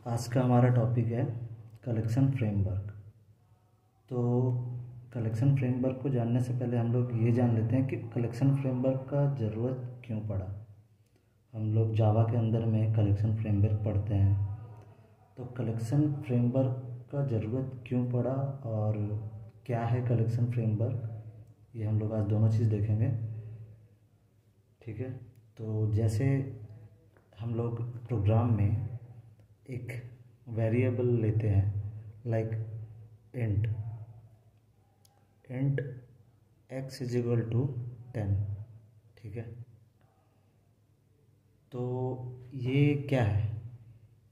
आज का हमारा टॉपिक है कलेक्शन फ्रेमवर्क। तो कलेक्शन फ्रेमवर्क को जानने से पहले हम लोग ये जान लेते हैं कि कलेक्शन फ्रेमवर्क का ज़रूरत क्यों पड़ा। हम लोग जावा के अंदर में कलेक्शन फ्रेमवर्क पढ़ते हैं, तो कलेक्शन फ्रेमवर्क का ज़रूरत क्यों पड़ा और क्या है कलेक्शन फ्रेमवर्क, ये हम लोग आज दोनों चीज़ देखेंगे। ठीक है, तो जैसे हम लोग प्रोग्राम में एक वेरिएबल लेते हैं like int x is equal to 10। ठीक है, तो ये क्या है,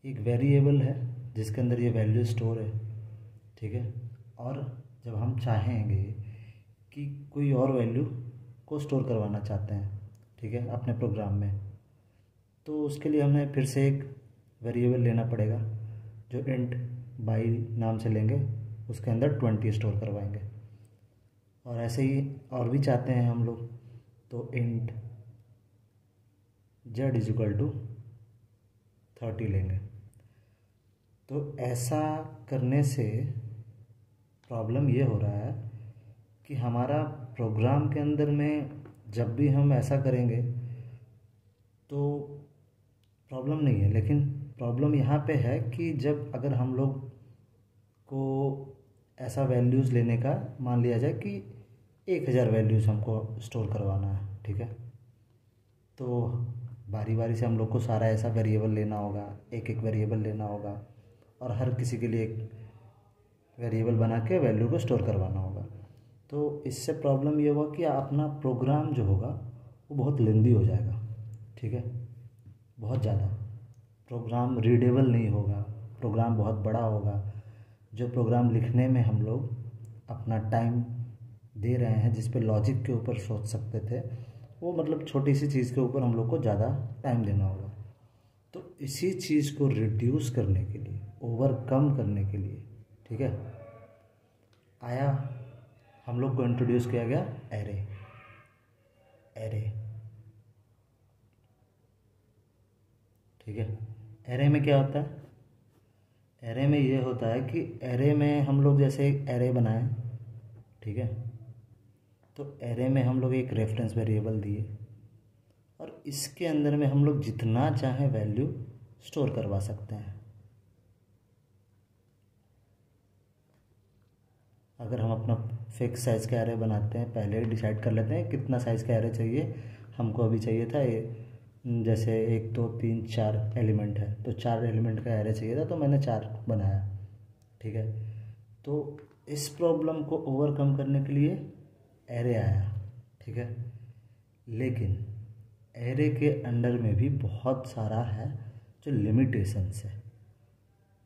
एक वेरिएबल है जिसके अंदर ये वैल्यू स्टोर है। ठीक है, और जब हम चाहेंगे कि कोई और वैल्यू को स्टोर करवाना चाहते हैं, ठीक है, अपने प्रोग्राम में, तो उसके लिए हमें फिर से एक वेरिएबल लेना पड़ेगा जो इंट बाई नाम से लेंगे, उसके अंदर 20 स्टोर करवाएंगे। और ऐसे ही और भी चाहते हैं हम लोग, तो int z is equal to 30 लेंगे। तो ऐसा करने से प्रॉब्लम ये हो रहा है कि हमारा प्रोग्राम के अंदर में जब भी हम ऐसा करेंगे तो प्रॉब्लम नहीं है, लेकिन प्रॉब्लम यहाँ पे है कि जब अगर हम लोग को ऐसा वैल्यूज़ लेने का मान लिया जाए कि 1000 वैल्यूज़ हमको स्टोर करवाना है। ठीक है, तो बारी बारी से हम लोग को सारा ऐसा वेरिएबल लेना होगा, एक एक वेरिएबल लेना होगा और हर किसी के लिए एक वेरिएबल बना के वैल्यू को स्टोर करवाना होगा। तो इससे प्रॉब्लम ये हुआ कि अपना प्रोग्राम जो होगा वो बहुत लेंदी हो जाएगा। ठीक है, बहुत ज़्यादा प्रोग्राम रीडेबल नहीं होगा, प्रोग्राम बहुत बड़ा होगा। जो प्रोग्राम लिखने में हम लोग अपना टाइम दे रहे हैं, जिस पे लॉजिक के ऊपर सोच सकते थे, वो मतलब छोटी सी चीज़ के ऊपर हम लोग को ज़्यादा टाइम देना होगा। तो इसी चीज़ को रिड्यूस करने के लिए, ओवरकम करने के लिए, ठीक है, आया हम लोग को इंट्रोड्यूस किया गया एरे। ठीक है, एरे में क्या होता है, एरे में ये होता है कि एरे में हम लोग जैसे एक एरे बनाएं, ठीक है, तो एरे में हम लोग एक रेफरेंस वेरिएबल दिए और इसके अंदर में हम लोग जितना चाहें वैल्यू स्टोर करवा सकते हैं। अगर हम अपना फिक्स साइज़ का एरे बनाते हैं, पहले ही डिसाइड कर लेते हैं कितना साइज़ का एरे चाहिए हमको। अभी चाहिए था ये, जैसे 1 2 3 4 एलिमेंट है, तो 4 एलिमेंट का एरे चाहिए था, तो मैंने 4 बनाया। ठीक है, तो इस प्रॉब्लम को ओवरकम करने के लिए एरे आया। ठीक है, लेकिन एरे के अंडर में भी बहुत सारा है जो लिमिटेशंस है,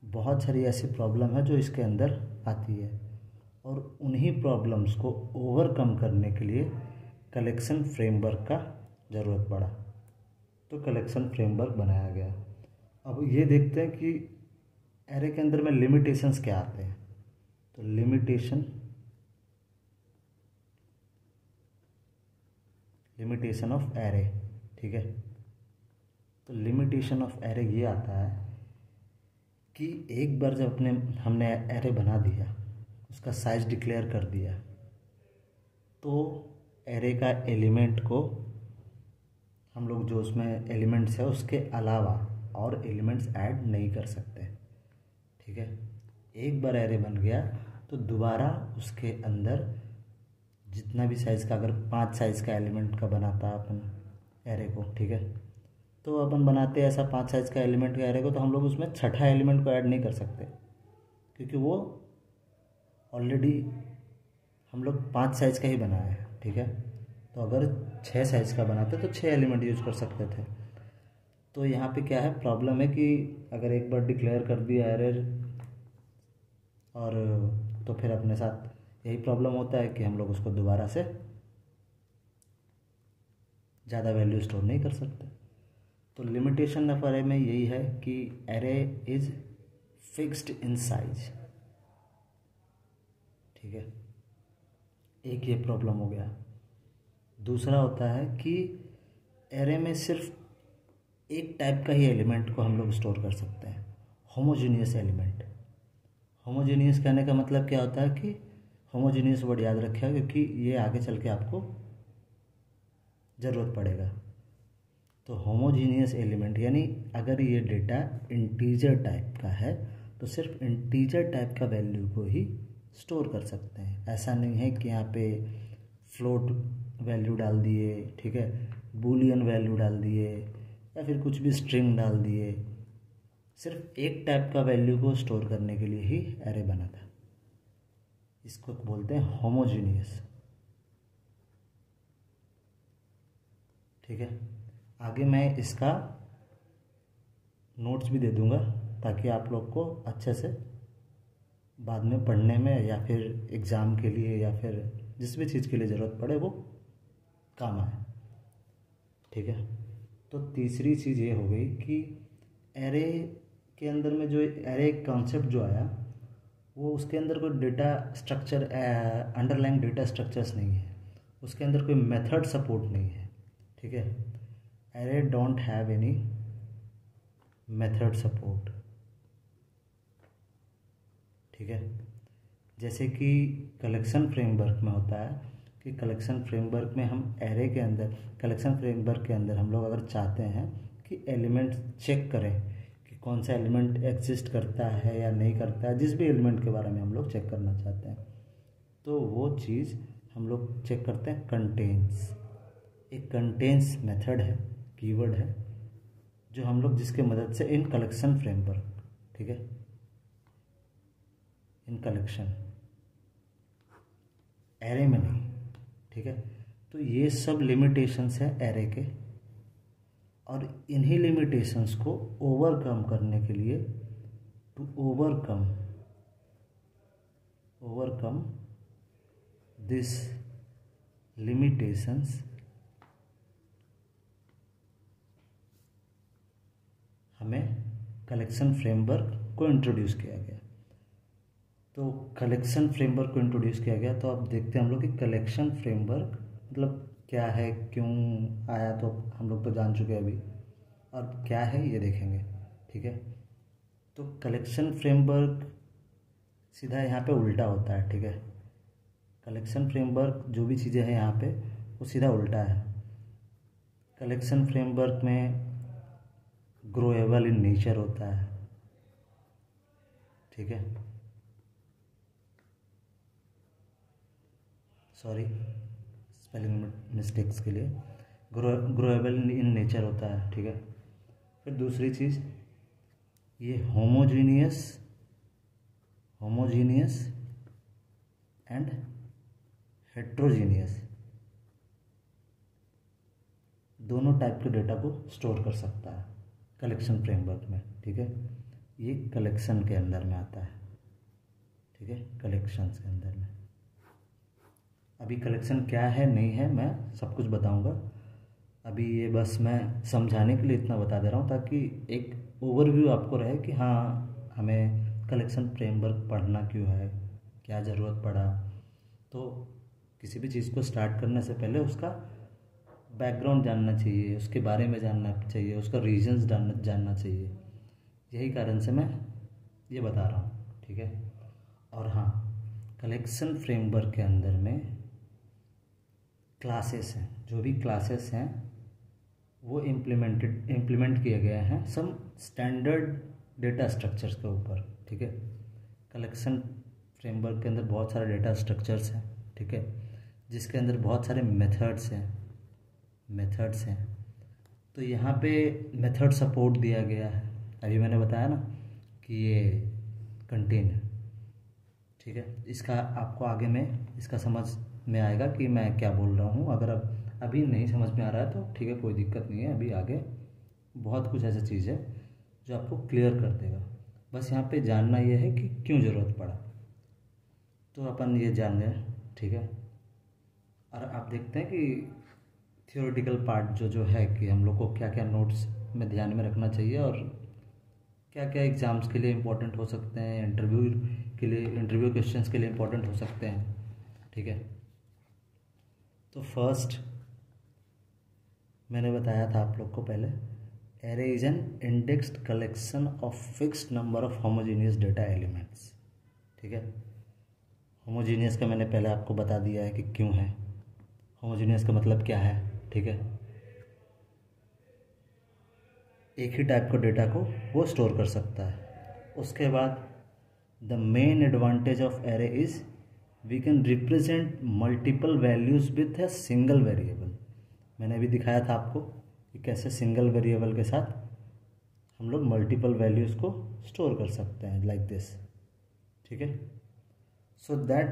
बहुत सारी ऐसी प्रॉब्लम है जो इसके अंदर आती है, और उन्हीं प्रॉब्लम्स को ओवरकम करने के लिए कलेक्शन फ्रेमवर्क का ज़रूरत पड़ा। तो कलेक्शन फ्रेमवर्क बनाया गया। अब ये देखते हैं कि एरे के अंदर में लिमिटेशंस क्या आते हैं। तो लिमिटेशन ऑफ एरे, ठीक है, तो लिमिटेशन ऑफ एरे ये आता है कि एक बार जब हमने एरे बना दिया, उसका साइज डिक्लेयर कर दिया, तो एरे का एलिमेंट को हम लोग जो उसमें एलिमेंट्स है उसके अलावा और एलिमेंट्स ऐड नहीं कर सकते। ठीक है, एक बार एरे बन गया तो दोबारा उसके अंदर जितना भी साइज़ का, अगर 5 साइज़ का एलिमेंट का बनाता अपन एरे को, ठीक है, तो अपन बनाते ऐसा 5 साइज़ का एलिमेंट का एरे को, तो हम लोग उसमें छठा एलिमेंट को ऐड नहीं कर सकते, क्योंकि वो ऑलरेडी हम लोग 5 साइज़ का ही बनाया है। ठीक है, तो अगर 6 साइज़ का बनाते तो 6 एलिमेंट यूज कर सकते थे। तो यहाँ पे क्या है, प्रॉब्लम है कि अगर एक बार डिक्लेयर कर दिया एरर, और तो फिर अपने साथ यही प्रॉब्लम होता है कि हम लोग उसको दोबारा से ज़्यादा वैल्यू स्टोर नहीं कर सकते। तो लिमिटेशन ऑफ एरे में यही है कि array is fixed in size. ठीक है, एक ये प्रॉब्लम हो गया। दूसरा होता है कि एरे में सिर्फ एक टाइप का ही एलिमेंट को हम लोग स्टोर कर सकते हैं, होमोजीनियस एलिमेंट। होमोजीनियस कहने का मतलब क्या होता है कि होमोजीनियस वर्ड याद रखिएगा, क्योंकि ये आगे चल के आपको ज़रूरत पड़ेगा। तो होमोजीनियस एलिमेंट यानी अगर ये डेटा इंटीजर टाइप का है तो सिर्फ इंटीजर टाइप का वैल्यू को ही स्टोर कर सकते हैं। ऐसा नहीं है कि यहाँ पे फ्लोट वैल्यू डाल दिए, ठीक है, बूलियन वैल्यू डाल दिए या फिर कुछ भी स्ट्रिंग डाल दिए। सिर्फ एक टाइप का वैल्यू को स्टोर करने के लिए ही एरे बना था। इसको बोलते हैं होमोजीनियस। ठीक है, आगे मैं इसका नोट्स भी दे दूंगा ताकि आप लोग को अच्छे से बाद में पढ़ने में या फिर एग्ज़ाम के लिए या फिर जिस भी चीज़ के लिए ज़रूरत पड़े वो काम आए। ठीक है, तो तीसरी चीज़ ये हो गई कि एरे के अंदर में जो एरे कॉन्सेप्ट जो आया वो उसके अंदर कोई data structure underlying data structures नहीं है, उसके अंदर कोई मेथड सपोर्ट नहीं है। ठीक है, array don't have any method support. ठीक है, जैसे कि कलेक्शन फ्रेमवर्क में होता है कि कलेक्शन फ्रेमवर्क में हम एरे के अंदर, कलेक्शन फ्रेमवर्क के अंदर हम लोग अगर चाहते हैं कि एलिमेंट चेक करें कि कौन सा एलिमेंट एग्जिस्ट करता है या नहीं करता है, जिस भी एलिमेंट के बारे में हम लोग चेक करना चाहते हैं, तो वो चीज़ हम लोग चेक करते हैं कंटेन्स। एक कंटेन्स मेथड है, कीवर्ड है, जो हम लोग जिसके मदद से इन कलेक्शन फ्रेमवर्क, ठीक है, इन कलेक्शन, एरे में नहीं। ठीक है, तो ये सब लिमिटेशंस है एरे के, और इन्हीं लिमिटेशंस को ओवरकम करने के लिए, टू ओवरकम दिस लिमिटेशंस, हमें कलेक्शन फ्रेमवर्क को इंट्रोड्यूस किया गया। तो कलेक्शन फ्रेमवर्क को इंट्रोड्यूस किया गया, तो अब देखते हैं हम लोग कि कलेक्शन फ्रेमवर्क मतलब क्या है, क्यों आया, तो हम लोग तो जान चुके हैं अभी, और क्या है ये देखेंगे। ठीक है, तो कलेक्शन फ्रेमवर्क सीधा यहाँ पे उल्टा होता है। ठीक है, कलेक्शन फ्रेमवर्क जो भी चीज़ें हैं यहाँ पे वो सीधा उल्टा है। कलेक्शन फ्रेमवर्क में ग्रोएबल इन नेचर होता है। ठीक है, सॉरी स्पेलिंग मिस्टेक्स के लिए, ग्रोएबल इन नेचर होता है। ठीक है, फिर दूसरी चीज़ ये होमोजीनियस एंड हेट्रोजीनियस दोनों टाइप के डेटा को स्टोर कर सकता है कलेक्शन फ्रेमवर्क में। ठीक है, ये कलेक्शन के अंदर में आता है। ठीक है, कलेक्शंस के अंदर में अभी कलेक्शन क्या है नहीं है मैं सब कुछ बताऊंगा। अभी ये बस मैं समझाने के लिए इतना बता दे रहा हूँ ताकि एक ओवरव्यू आपको रहे कि हाँ हमें कलेक्शन फ्रेमवर्क पढ़ना क्यों है, क्या ज़रूरत पड़ा। तो किसी भी चीज़ को स्टार्ट करने से पहले उसका बैकग्राउंड जानना चाहिए, उसके बारे में जानना चाहिए, उसका रीजंस जानना चाहिए। यही कारण से मैं ये बता रहा हूँ। ठीक है, और हाँ, कलेक्शन फ्रेमवर्क के अंदर में क्लासेस हैं, जो भी क्लासेस हैं वो इम्प्लीमेंट किए गए हैं सम स्टैंडर्ड डेटा स्ट्रक्चर्स के ऊपर। ठीक है, कलेक्शन फ्रेमवर्क के अंदर बहुत सारे डेटा स्ट्रक्चर्स हैं। ठीक है, जिसके अंदर बहुत सारे मेथड्स हैं। तो यहाँ पे मेथड सपोर्ट दिया गया है। अभी मैंने बताया ना कि ये कंटेन है। ठीक है, इसका आपको आगे में इसका समझ में आएगा कि मैं क्या बोल रहा हूँ। अगर अब अभी नहीं समझ में आ रहा है तो ठीक है, कोई दिक्कत नहीं है, अभी आगे बहुत कुछ ऐसा चीज़ है जो आपको क्लियर कर देगा। बस यहाँ पे जानना ये है कि क्यों ज़रूरत पड़ा, तो अपन ये जान लें। ठीक है, और आप देखते हैं कि थियोरेटिकल पार्ट जो है कि हम लोग को क्या क्या नोट्स में ध्यान में रखना चाहिए और क्या क्या एग्ज़ाम्स के लिए इम्पोर्टेंट हो सकते हैं, इंटरव्यू क्वेश्चंस के लिए इम्पोर्टेंट हो सकते हैं। ठीक है, तो फर्स्ट मैंने बताया था आप लोग को पहले array is an indexed collection of fixed number of homogeneous data elements. ठीक है, होमोजीनियस का मैंने पहले आपको बता दिया है कि क्यों है, होमोजीनियस का मतलब क्या है। ठीक है, एक ही टाइप का डेटा को वो स्टोर कर सकता है। उसके बाद the main advantage of array is we can represent multiple values with a single variable. मैंने अभी दिखाया था आपको कि कैसे सिंगल वेरिएबल के साथ हम लोग मल्टीपल वैल्यूज को स्टोर कर सकते हैं, लाइक दिस। ठीक है, so that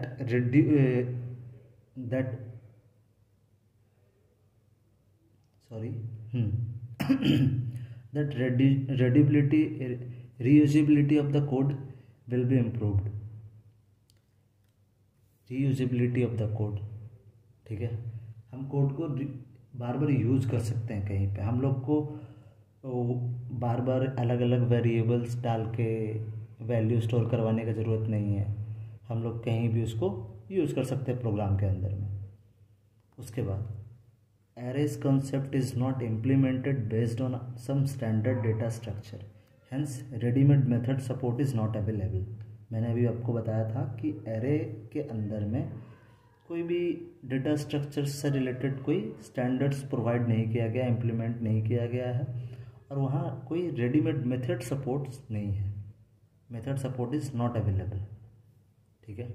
that readability, reusability of the code will be improved। reusability of the code, ठीक है, हम कोड को बार बार यूज कर सकते हैं। कहीं पे हम लोग को बार बार अलग अलग वेरिएबल्स डाल के वैल्यू स्टोर करवाने की ज़रूरत नहीं है, हम लोग कहीं भी उसको यूज कर सकते हैं प्रोग्राम के अंदर में। उसके बाद arrays concept is not implemented based on some standard data structure, hence ready-made method support is not available। मैंने अभी आपको बताया था कि array के अंदर में कोई भी डेटा स्ट्रक्चर से रिलेटेड कोई स्टैंडर्ड्स प्रोवाइड नहीं किया गया, इम्प्लीमेंट नहीं किया गया है, और वहाँ कोई रेडीमेड मेथड सपोर्ट्स नहीं है, method support is not available. ठीक है,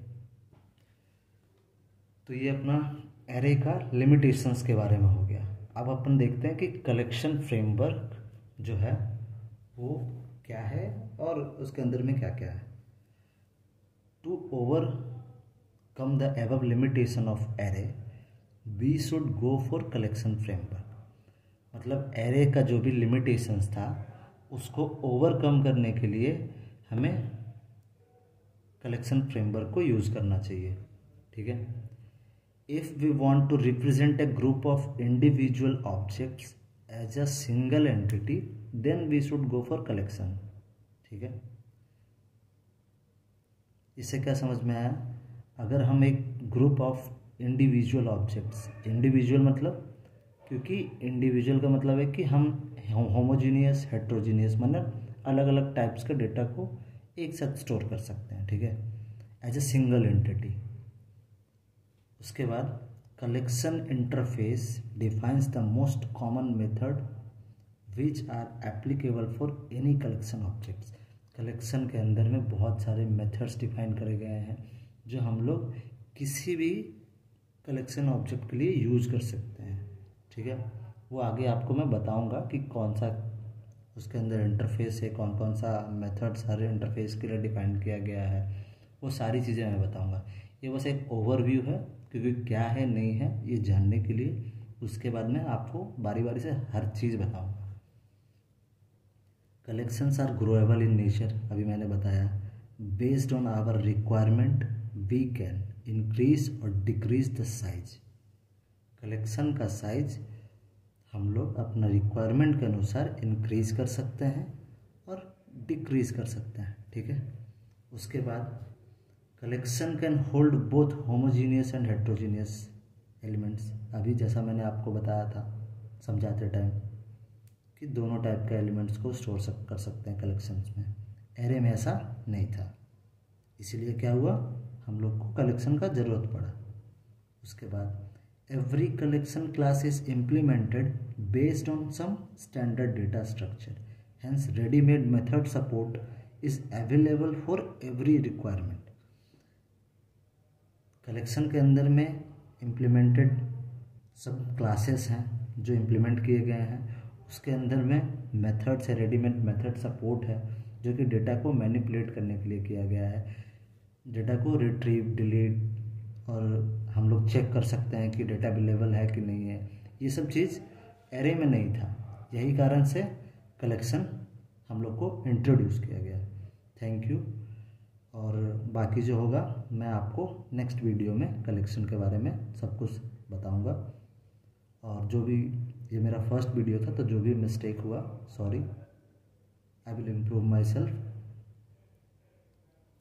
तो ये अपना एरे का लिमिटेशंस के बारे में हो गया। अब अपन देखते हैं कि कलेक्शन फ्रेमवर्क जो है वो क्या है और उसके अंदर में क्या क्या है। To overcome the above limitation of array we should go for collection framework. मतलब एरे का जो भी लिमिटेशंस था उसको ओवरकम करने के लिए हमें कलेक्शन फ्रेमवर्क को यूज़ करना चाहिए। ठीक है, if we want to represent a group of individual objects as a single entity then we should go for collection। ठीक है, इससे क्या समझ में आया? अगर हम एक group of individual objects, individual मतलब, क्योंकि इंडिविजुअल का मतलब है कि हम होमोजीनियस हेट्रोजीनियस मतलब अलग अलग टाइप्स के डेटा को एक साथ स्टोर कर सकते हैं। ठीक है, एज ए सिंगल एंटिटी। उसके बाद collection interface defines the most common method which are applicable for any collection objects. Collection के अंदर में बहुत सारे मेथड्स डिफाइन करे गए हैं जो हम लोग किसी भी कलेक्शन ऑब्जेक्ट के लिए यूज़ कर सकते हैं। ठीक है, वो आगे आपको मैं बताऊंगा कि कौन सा उसके अंदर इंटरफेस है, कौन कौन सा मेथड सारे इंटरफेस के लिए डिफाइन किया गया है, वो सारी चीज़ें मैं बताऊंगा। ये बस एक ओवरव्यू है, क्योंकि क्या है नहीं है ये जानने के लिए। उसके बाद में आपको बारी बारी से हर चीज़ बताऊंगा। Collections are growable in nature, अभी मैंने बताया। Based on our requirement we can increase और डिक्रीज द साइज। कलेक्शन का साइज हम लोग अपना रिक्वायरमेंट के अनुसार इंक्रीज कर सकते हैं और डिक्रीज कर सकते हैं। ठीक है, उसके बाद collection can hold both homogeneous and heterogeneous elements. अभी जैसा मैंने आपको बताया था समझाते टाइम कि दोनों टाइप के एलिमेंट्स को स्टोर कर सकते हैं कलेक्शंस में। एरे में ऐसा नहीं था, इसीलिए क्या हुआ, हम लोग को कलेक्शन का ज़रूरत पड़ा। उसके बाद every collection class is implemented based on some standard data structure, hence readymade method support is available for every requirement. Collection के अंदर में इम्प्लीमेंटेड सब क्लासेस हैं जो इम्प्लीमेंट किए गए हैं, उसके अंदर में मेथड्स है, रेडीमेड मेथड सपोर्ट है जो कि डेटा को मैनिपुलेट करने के लिए किया गया है। डेटा को रिट्रीव, डिलीट और हम लोग चेक कर सकते हैं कि डेटा अवेलेबल है कि नहीं है। ये सब चीज़ एरे में नहीं था, यही कारण से कलेक्शन हम लोग को इंट्रोड्यूस किया गया। थैंक यू, और बाकी जो होगा मैं आपको नेक्स्ट वीडियो में कलेक्शन के बारे में सब कुछ बताऊंगा। और जो भी, ये मेरा फर्स्ट वीडियो था तो जो भी मिस्टेक हुआ sorry, I will improve my self.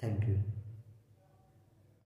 Thank you.